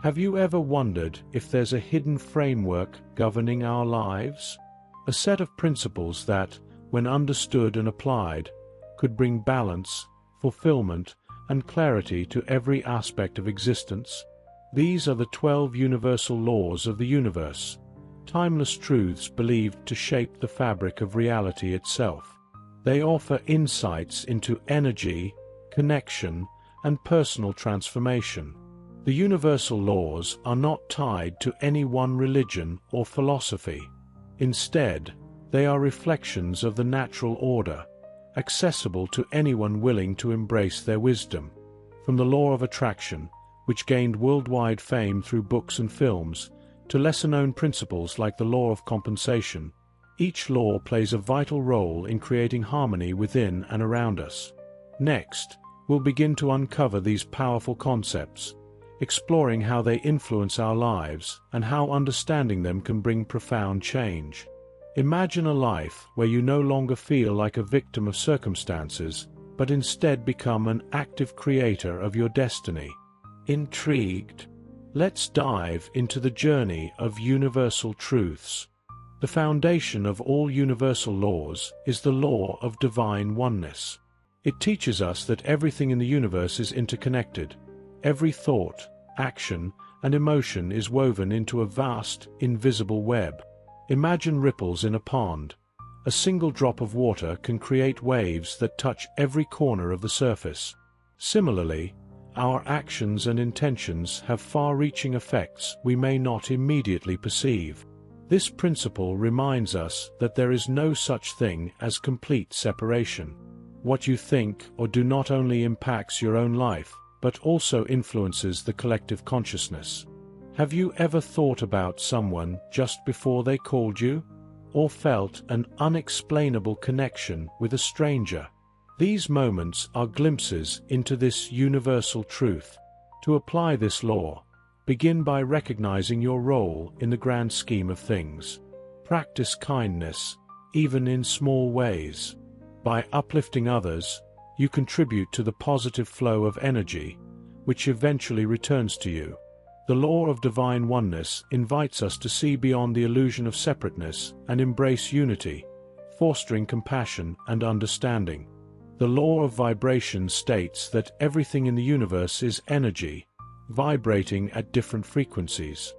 Have you ever wondered if there's a hidden framework governing our lives? A set of principles that, when understood and applied, could bring balance, fulfillment, and clarity to every aspect of existence? These are the 12 universal laws of the universe, timeless truths believed to shape the fabric of reality itself. They offer insights into energy, connection, and personal transformation. The universal laws are not tied to any one religion or philosophy. Instead, they are reflections of the natural order, accessible to anyone willing to embrace their wisdom. From the law of attraction, which gained worldwide fame through books and films, to lesser-known principles like the law of compensation, each law plays a vital role in creating harmony within and around us. Next, we'll begin to uncover these powerful concepts, exploring how they influence our lives and how understanding them can bring profound change. Imagine a life where you no longer feel like a victim of circumstances, but instead become an active creator of your destiny. Intrigued? Let's dive into the journey of universal truths. The foundation of all universal laws is the law of divine oneness. It teaches us that everything in the universe is interconnected. Every thought, action, and emotion is woven into a vast, invisible web. Imagine ripples in a pond. A single drop of water can create waves that touch every corner of the surface. Similarly, our actions and intentions have far-reaching effects we may not immediately perceive. This principle reminds us that there is no such thing as complete separation. What you think or do not only impacts your own life, but also influences the collective consciousness. Have you ever thought about someone just before they called you? Or felt an unexplainable connection with a stranger? These moments are glimpses into this universal truth. To apply this law, begin by recognizing your role in the grand scheme of things. Practice kindness, even in small ways. By uplifting others, you contribute to the positive flow of energy, which eventually returns to you. The law of divine oneness invites us to see beyond the illusion of separateness and embrace unity, fostering compassion and understanding. The law of vibration states that everything in the universe is energy, vibrating at different frequencies.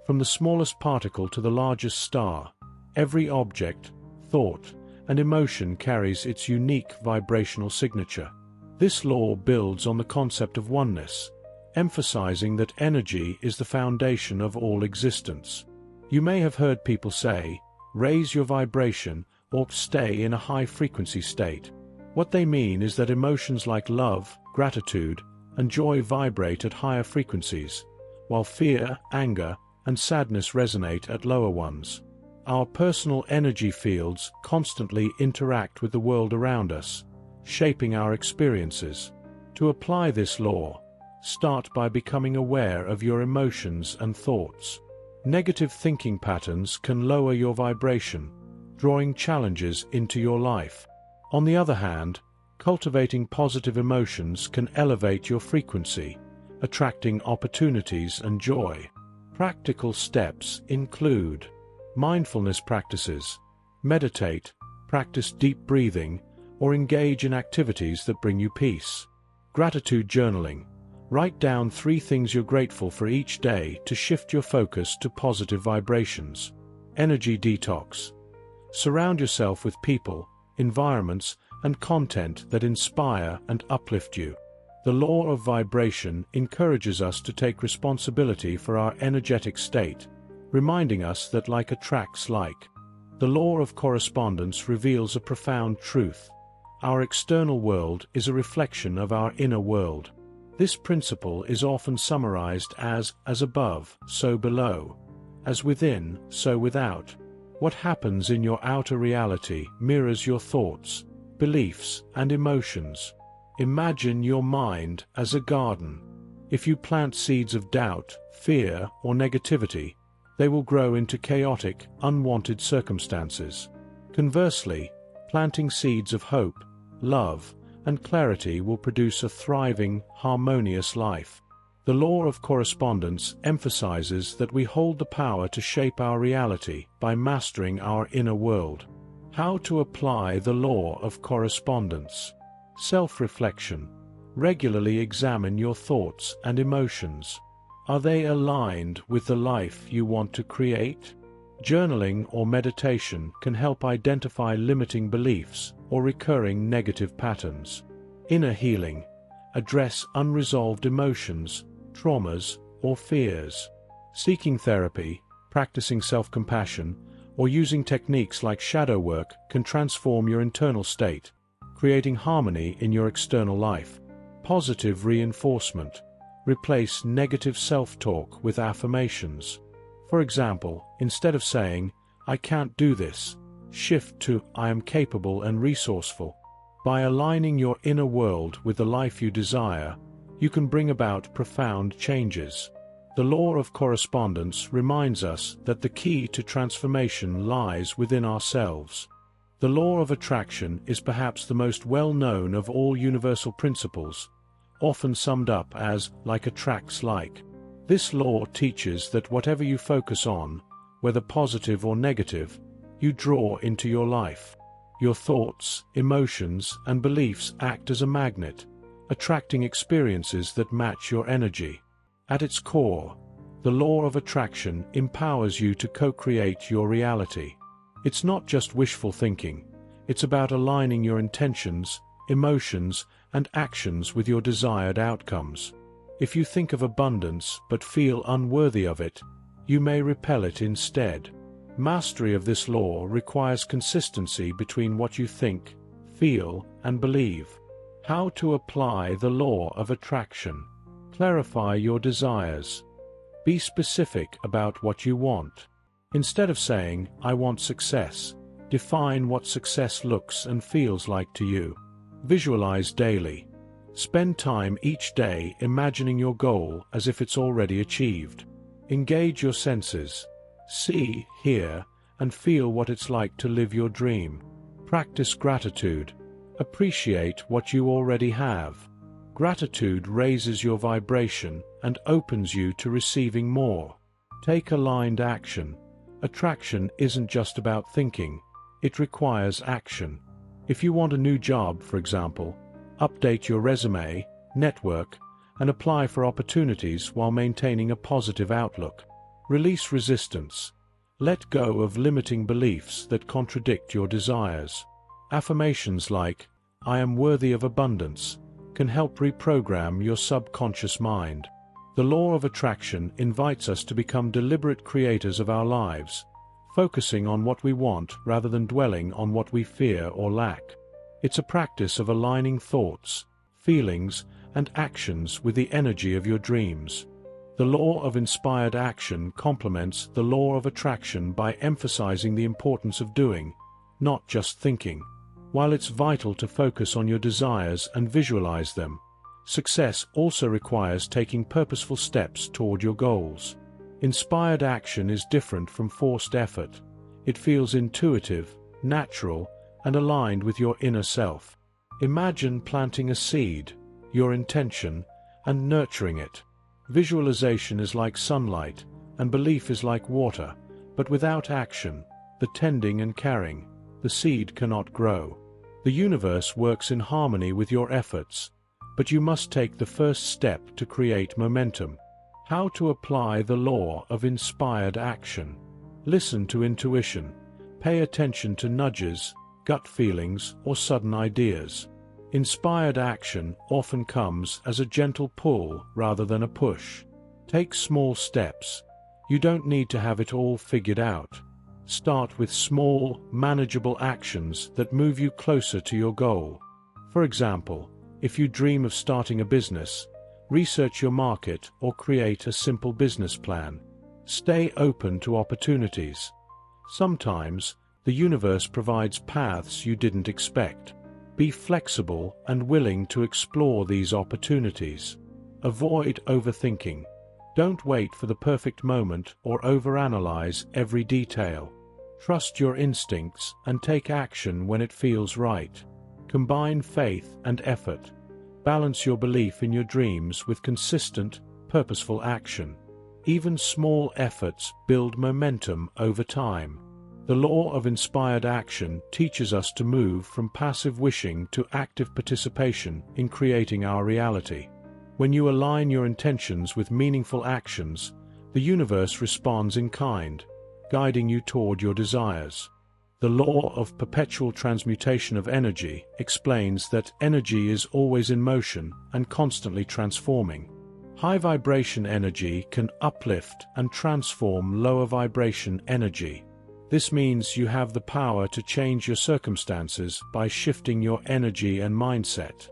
From the smallest particle to the largest star, every object, thought, and emotion carries its unique vibrational signature. This law builds on the concept of oneness, emphasizing that energy is the foundation of all existence. You may have heard people say, "Raise your vibration," or "Stay in a high-frequency state." What they mean is that emotions like love, gratitude, and joy vibrate at higher frequencies, while fear, anger, and sadness resonate at lower ones. Our personal energy fields constantly interact with the world around us, shaping our experiences. To apply this law, start by becoming aware of your emotions and thoughts. Negative thinking patterns can lower your vibration, drawing challenges into your life. On the other hand, cultivating positive emotions can elevate your frequency, attracting opportunities and joy. Practical steps include mindfulness practices. Meditate, practice deep breathing, or engage in activities that bring you peace. Gratitude journaling. Write down 3 things you're grateful for each day to shift your focus to positive vibrations. Energy detox. Surround yourself with people, environments, and content that inspire and uplift you. The law of vibration encourages us to take responsibility for our energetic state, reminding us that like attracts like. The law of correspondence reveals a profound truth. Our external world is a reflection of our inner world. This principle is often summarized as above, so below, as within, so without. What happens in your outer reality mirrors your thoughts, beliefs, and emotions. Imagine your mind as a garden. If you plant seeds of doubt, fear, or negativity, they will grow into chaotic, unwanted circumstances. Conversely, planting seeds of hope, love, and clarity will produce a thriving, harmonious life. The law of correspondence emphasizes that we hold the power to shape our reality by mastering our inner world. How to apply the law of correspondence? Self-reflection. Regularly examine your thoughts and emotions. Are they aligned with the life you want to create? Journaling or meditation can help identify limiting beliefs or recurring negative patterns. Inner healing. Address unresolved emotions, traumas, or fears. Seeking therapy, practicing self-compassion, or using techniques like shadow work can transform your internal state, creating harmony in your external life. Positive reinforcement. Replace negative self-talk with affirmations. For example, instead of saying, "I can't do this," shift to, "I am capable and resourceful." By aligning your inner world with the life you desire, you can bring about profound changes. The law of correspondence reminds us that the key to transformation lies within ourselves. The law of attraction is perhaps the most well-known of all universal principles, often summed up as "like attracts like." This law teaches that whatever you focus on, whether positive or negative, you draw into your life. Your thoughts, emotions, and beliefs act as a magnet, attracting experiences that match your energy. At its core, the law of attraction empowers you to co-create your reality. It's not just wishful thinking, it's about aligning your intentions, emotions, and actions with your desired outcomes. If you think of abundance but feel unworthy of it, you may repel it instead. Mastery of this law requires consistency between what you think, feel, and believe. How to apply the law of attraction? Clarify your desires. Be specific about what you want. Instead of saying, "I want success," define what success looks and feels like to you. Visualize daily. Spend time each day imagining your goal as if it's already achieved. Engage your senses. See, hear, and feel what it's like to live your dream. Practice gratitude. Appreciate what you already have. Gratitude raises your vibration and opens you to receiving more. Take aligned action. Attraction isn't just about thinking, it requires action. If you want a new job, for example, update your resume, network, and apply for opportunities while maintaining a positive outlook. Release resistance. Let go of limiting beliefs that contradict your desires. Affirmations like, "I am worthy of abundance," can help reprogram your subconscious mind. The law of attraction invites us to become deliberate creators of our lives, focusing on what we want rather than dwelling on what we fear or lack. It's a practice of aligning thoughts, feelings, and actions with the energy of your dreams. The law of inspired action complements the law of attraction by emphasizing the importance of doing, not just thinking. While it's vital to focus on your desires and visualize them, success also requires taking purposeful steps toward your goals. Inspired action is different from forced effort. It feels intuitive, natural, and aligned with your inner self. Imagine planting a seed, your intention, and nurturing it. Visualization is like sunlight, and belief is like water, but without action, the tending and caring, the seed cannot grow. The universe works in harmony with your efforts, but you must take the first step to create momentum. How to apply the law of inspired action? Listen to intuition. Pay attention to nudges, gut feelings, or sudden ideas. Inspired action often comes as a gentle pull rather than a push. Take small steps. You don't need to have it all figured out. Start with small, manageable actions that move you closer to your goal. For example, if you dream of starting a business, research your market or create a simple business plan. Stay open to opportunities. Sometimes, the universe provides paths you didn't expect. Be flexible and willing to explore these opportunities. Avoid overthinking. Don't wait for the perfect moment or overanalyze every detail. Trust your instincts and take action when it feels right. Combine faith and effort. Balance your belief in your dreams with consistent, purposeful action. Even small efforts build momentum over time. The law of inspired action teaches us to move from passive wishing to active participation in creating our reality. When you align your intentions with meaningful actions, the universe responds in kind, guiding you toward your desires. The law of perpetual transmutation of energy explains that energy is always in motion and constantly transforming. High vibration energy can uplift and transform lower vibration energy. This means you have the power to change your circumstances by shifting your energy and mindset.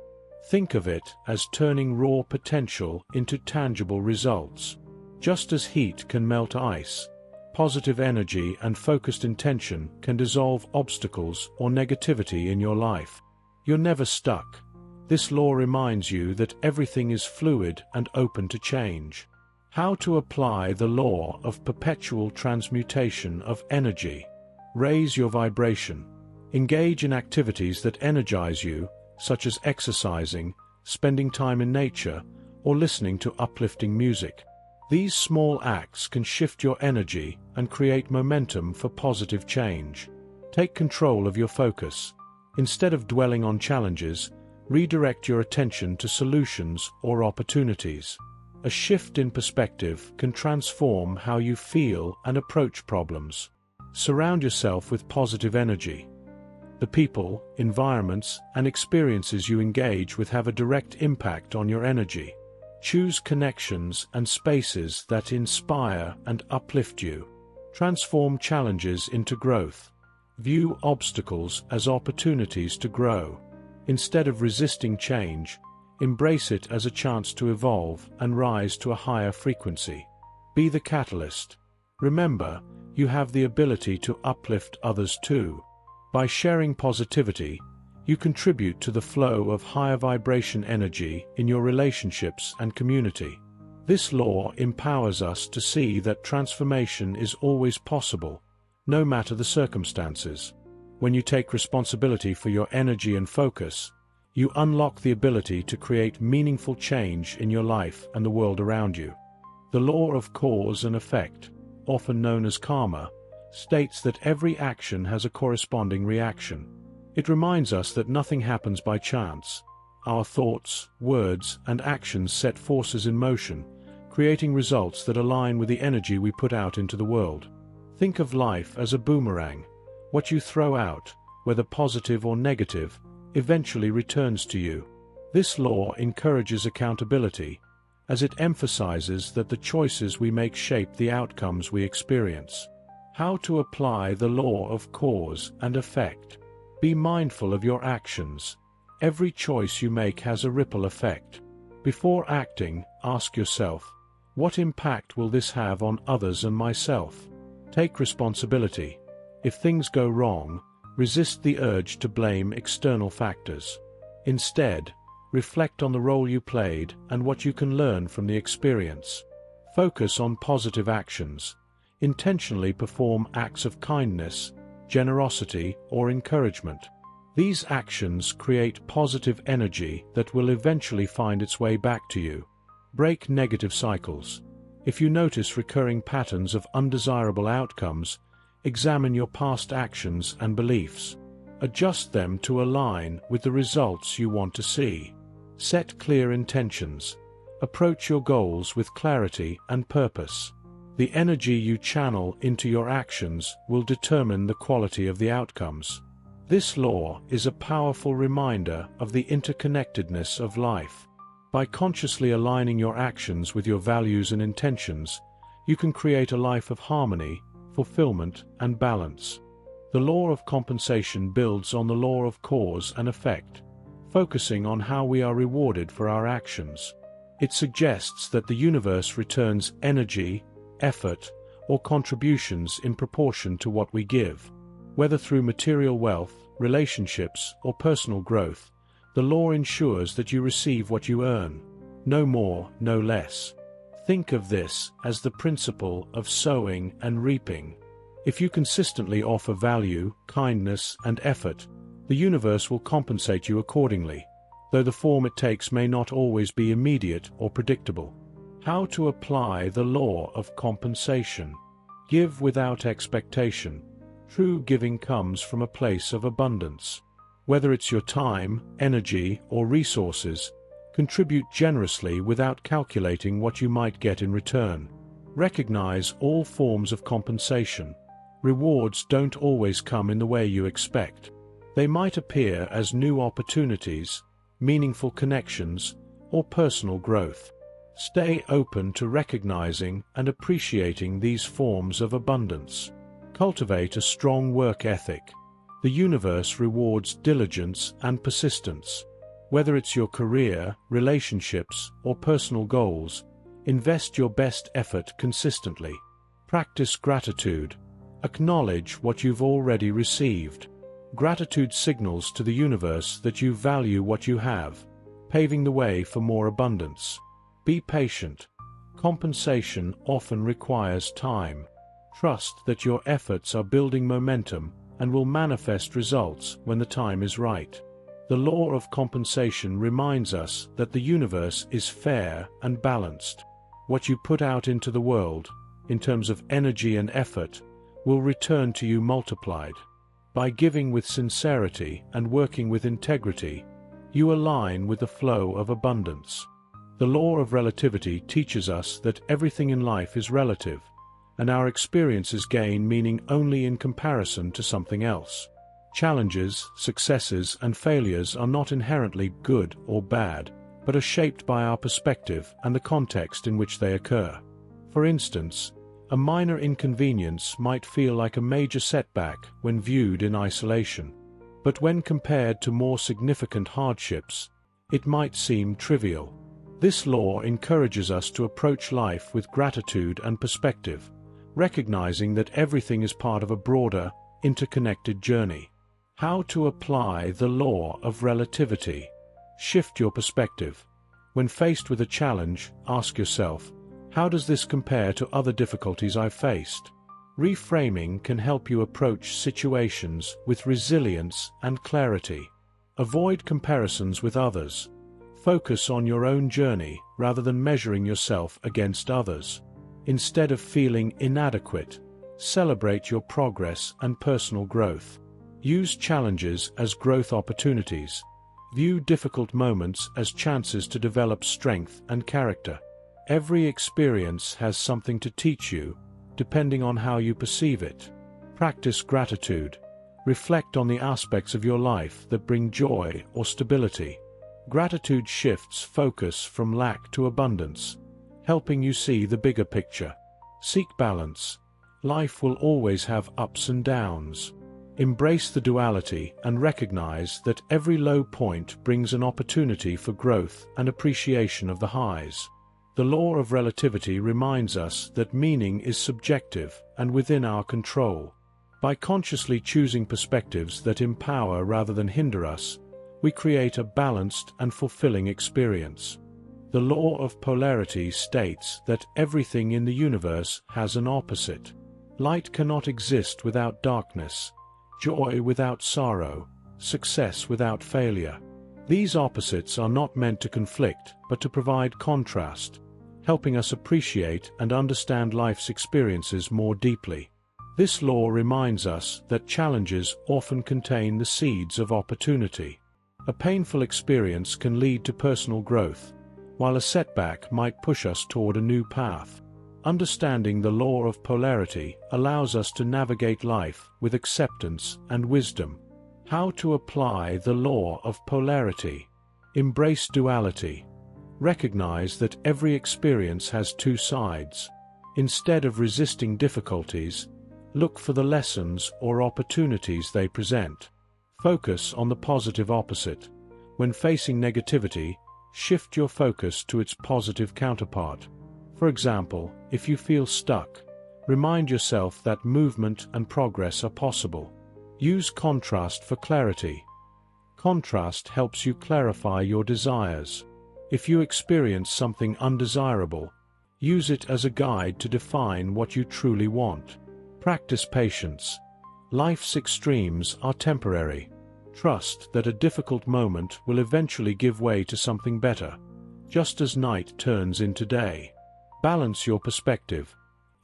Think of it as turning raw potential into tangible results. Just as heat can melt ice, positive energy and focused intention can dissolve obstacles or negativity in your life. You're never stuck. This law reminds you that everything is fluid and open to change. How to apply the law of perpetual transmutation of energy. Raise your vibration. Engage in activities that energize you, such as exercising, spending time in nature, or listening to uplifting music. These small acts can shift your energy and create momentum for positive change. Take control of your focus. Instead of dwelling on challenges, redirect your attention to solutions or opportunities. A shift in perspective can transform how you feel and approach problems. Surround yourself with positive energy. The people, environments, and experiences you engage with have a direct impact on your energy. Choose connections and spaces that inspire and uplift you. Transform challenges into growth. View obstacles as opportunities to grow. Instead of resisting change, embrace it as a chance to evolve and rise to a higher frequency. Be the catalyst. Remember, you have the ability to uplift others too. By sharing positivity, you contribute to the flow of higher vibration energy in your relationships and community. This law empowers us to see that transformation is always possible, no matter the circumstances. When you take responsibility for your energy and focus, you unlock the ability to create meaningful change in your life and the world around you. The law of cause and effect, often known as karma, states that every action has a corresponding reaction. It reminds us that nothing happens by chance. Our thoughts, words, and actions set forces in motion, creating results that align with the energy we put out into the world. Think of life as a boomerang. What you throw out, whether positive or negative, eventually returns to you. This law encourages accountability, as it emphasizes that the choices we make shape the outcomes we experience. How to apply the law of cause and effect. Be mindful of your actions. Every choice you make has a ripple effect. Before acting, ask yourself, what impact will this have on others and myself? Take responsibility. If things go wrong, resist the urge to blame external factors. Instead, reflect on the role you played and what you can learn from the experience. Focus on positive actions. Intentionally perform acts of kindness, generosity, or encouragement. These actions create positive energy that will eventually find its way back to you. Break negative cycles. If you notice recurring patterns of undesirable outcomes, examine your past actions and beliefs. Adjust them to align with the results you want to see. Set clear intentions. Approach your goals with clarity and purpose. The energy you channel into your actions will determine the quality of the outcomes. This law is a powerful reminder of the interconnectedness of life. By consciously aligning your actions with your values and intentions, you can create a life of harmony, fulfillment, and balance. The law of compensation builds on the law of cause and effect, focusing on how we are rewarded for our actions. It suggests that the universe returns energy, effort, or contributions in proportion to what we give. Whether through material wealth, relationships, or personal growth, the law ensures that you receive what you earn. No more, no less. Think of this as the principle of sowing and reaping. If you consistently offer value, kindness, and effort, the universe will compensate you accordingly, though the form it takes may not always be immediate or predictable. How to apply the law of compensation. Give without expectation. True giving comes from a place of abundance. Whether it's your time, energy, or resources, contribute generously without calculating what you might get in return. Recognize all forms of compensation. Rewards don't always come in the way you expect. They might appear as new opportunities, meaningful connections, or personal growth. Stay open to recognizing and appreciating these forms of abundance. Cultivate a strong work ethic. The universe rewards diligence and persistence. Whether it's your career, relationships, or personal goals, invest your best effort consistently. Practice gratitude. Acknowledge what you've already received. Gratitude signals to the universe that you value what you have, paving the way for more abundance. Be patient. Compensation often requires time. Trust that your efforts are building momentum and will manifest results when the time is right. The law of compensation reminds us that the universe is fair and balanced. What you put out into the world, in terms of energy and effort, will return to you multiplied. By giving with sincerity and working with integrity, you align with the flow of abundance. The law of relativity teaches us that everything in life is relative, and our experiences gain meaning only in comparison to something else. Challenges, successes, and failures are not inherently good or bad, but are shaped by our perspective and the context in which they occur. For instance, a minor inconvenience might feel like a major setback when viewed in isolation. But when compared to more significant hardships, it might seem trivial. This law encourages us to approach life with gratitude and perspective, recognizing that everything is part of a broader, interconnected journey. How to apply the law of relativity. Shift your perspective. When faced with a challenge, ask yourself, how does this compare to other difficulties I've faced? Reframing can help you approach situations with resilience and clarity. Avoid comparisons with others. Focus on your own journey rather than measuring yourself against others. Instead of feeling inadequate, celebrate your progress and personal growth. Use challenges as growth opportunities. View difficult moments as chances to develop strength and character. Every experience has something to teach you, depending on how you perceive it. Practice gratitude. Reflect on the aspects of your life that bring joy or stability. Gratitude shifts focus from lack to abundance, helping you see the bigger picture. Seek balance. Life will always have ups and downs. Embrace the duality and recognize that every low point brings an opportunity for growth and appreciation of the highs. The law of relativity reminds us that meaning is subjective and within our control. By consciously choosing perspectives that empower rather than hinder us, we create a balanced and fulfilling experience. The law of polarity states that everything in the universe has an opposite. Light cannot exist without darkness, joy without sorrow, success without failure. These opposites are not meant to conflict, but to provide contrast, helping us appreciate and understand life's experiences more deeply. This law reminds us that challenges often contain the seeds of opportunity. A painful experience can lead to personal growth, while a setback might push us toward a new path. Understanding the law of polarity allows us to navigate life with acceptance and wisdom. How to apply the law of polarity. Embrace duality. Recognize that every experience has two sides. Instead of resisting difficulties, look for the lessons or opportunities they present. Focus on the positive opposite. When facing negativity, shift your focus to its positive counterpart. For example, if you feel stuck, remind yourself that movement and progress are possible. Use contrast for clarity. Contrast helps you clarify your desires. If you experience something undesirable, use it as a guide to define what you truly want. Practice patience. Life's extremes are temporary. Trust that a difficult moment will eventually give way to something better, just as night turns into day. Balance your perspective.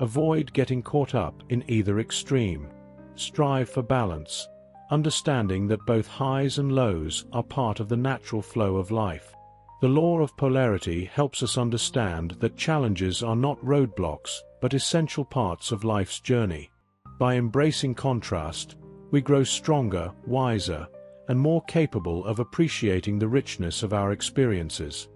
Avoid getting caught up in either extreme. Strive for balance, understanding that both highs and lows are part of the natural flow of life. The law of polarity helps us understand that challenges are not roadblocks, but essential parts of life's journey. By embracing contrast, we grow stronger, wiser, and more capable of appreciating the richness of our experiences.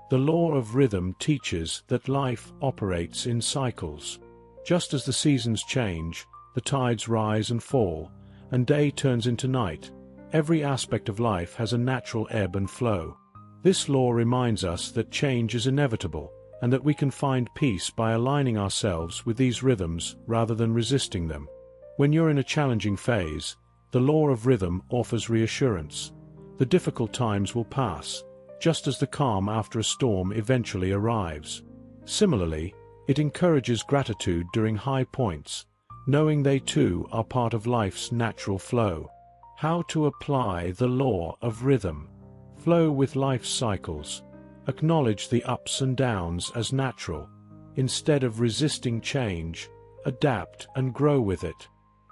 The law of rhythm teaches that life operates in cycles. Just as the seasons change, the tides rise and fall, and day turns into night, every aspect of life has a natural ebb and flow. This law reminds us that change is inevitable, and that we can find peace by aligning ourselves with these rhythms rather than resisting them. When you're in a challenging phase, the law of rhythm offers reassurance. The difficult times will pass, just as the calm after a storm eventually arrives. Similarly, it encourages gratitude during high points, knowing they too are part of life's natural flow. How to apply the law of rhythm? Flow with life's cycles. Acknowledge the ups and downs as natural. Instead of resisting change, adapt and grow with it.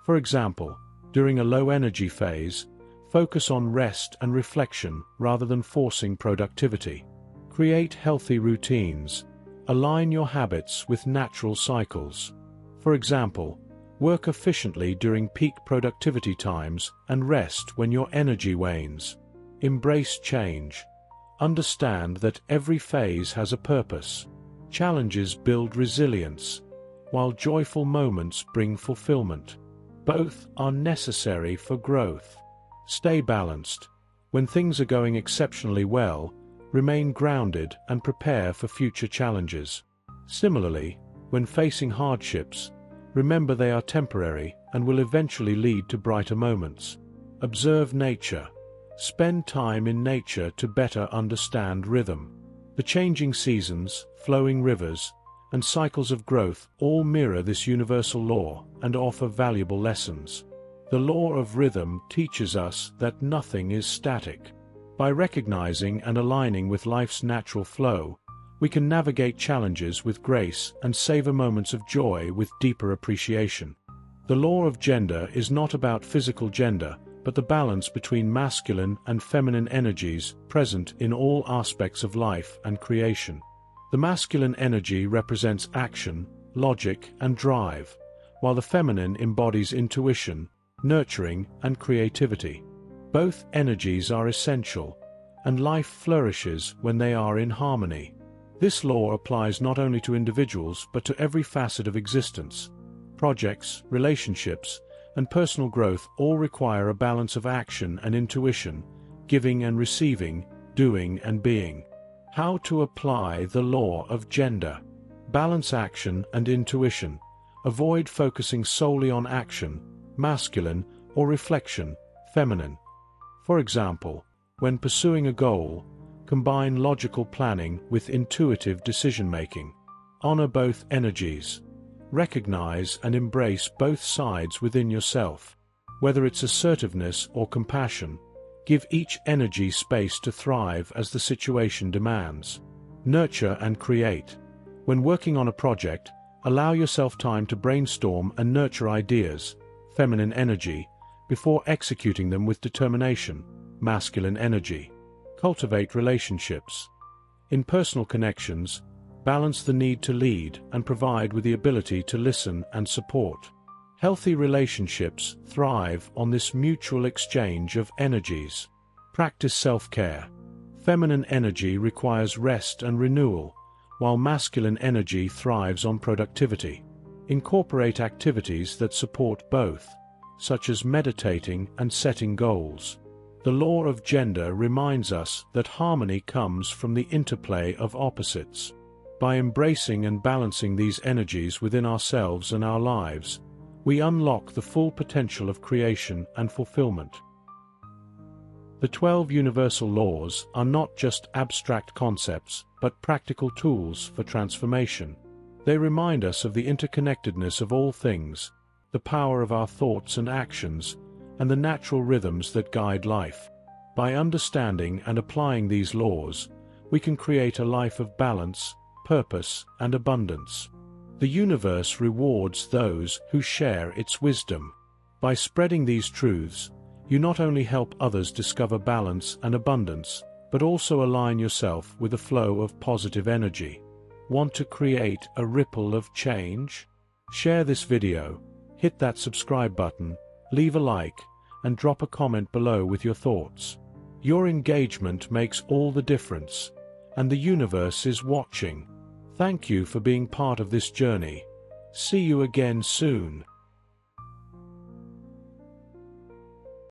For example, during a low-energy phase, focus on rest and reflection rather than forcing productivity. Create healthy routines. Align your habits with natural cycles. For example, work efficiently during peak productivity times and rest when your energy wanes. Embrace change. Understand that every phase has a purpose. Challenges build resilience, while joyful moments bring fulfillment. Both are necessary for growth. Stay balanced. When things are going exceptionally well, remain grounded and prepare for future challenges. Similarly, when facing hardships, remember they are temporary and will eventually lead to brighter moments. Observe nature. Spend time in nature to better understand rhythm. The changing seasons, flowing rivers, and cycles of growth all mirror this universal law and offer valuable lessons. The law of rhythm teaches us that nothing is static. By recognizing and aligning with life's natural flow, we can navigate challenges with grace and savor moments of joy with deeper appreciation. The law of gender is not about physical gender, but the balance between masculine and feminine energies present in all aspects of life and creation. The masculine energy represents action, logic, and drive, while the feminine embodies intuition, nurturing, and creativity. Both energies are essential, and life flourishes when they are in harmony. This law applies not only to individuals but to every facet of existence. Projects, relationships, and personal growth all require a balance of action and intuition, giving and receiving, doing and being. How to apply the law of gender? Balance action and intuition. Avoid focusing solely on action, masculine, or reflection, feminine. For example, when pursuing a goal, combine logical planning with intuitive decision-making. Honor both energies. Recognize and embrace both sides within yourself. Whether it's assertiveness or compassion, give each energy space to thrive as the situation demands. Nurture and create. When working on a project, allow yourself time to brainstorm and nurture ideas, feminine energy, before executing them with determination, masculine energy. Cultivate relationships. In personal connections, balance the need to lead and provide with the ability to listen and support. Healthy relationships thrive on this mutual exchange of energies. Practice self-care. Feminine energy requires rest and renewal, while masculine energy thrives on productivity. Incorporate activities that support both, such as meditating and setting goals. The law of gender reminds us that harmony comes from the interplay of opposites. By embracing and balancing these energies within ourselves and our lives, we unlock the full potential of creation and fulfillment. The 12 universal laws are not just abstract concepts, but practical tools for transformation. They remind us of the interconnectedness of all things, the power of our thoughts and actions, and the natural rhythms that guide life. By understanding and applying these laws, we can create a life of balance, purpose, and abundance. The universe rewards those who share its wisdom. By spreading these truths, you not only help others discover balance and abundance, but also align yourself with a flow of positive energy. Want to create a ripple of change? Share this video, hit that subscribe button, leave a like, and drop a comment below with your thoughts. Your engagement makes all the difference, and the universe is watching. Thank you for being part of this journey. See you again soon.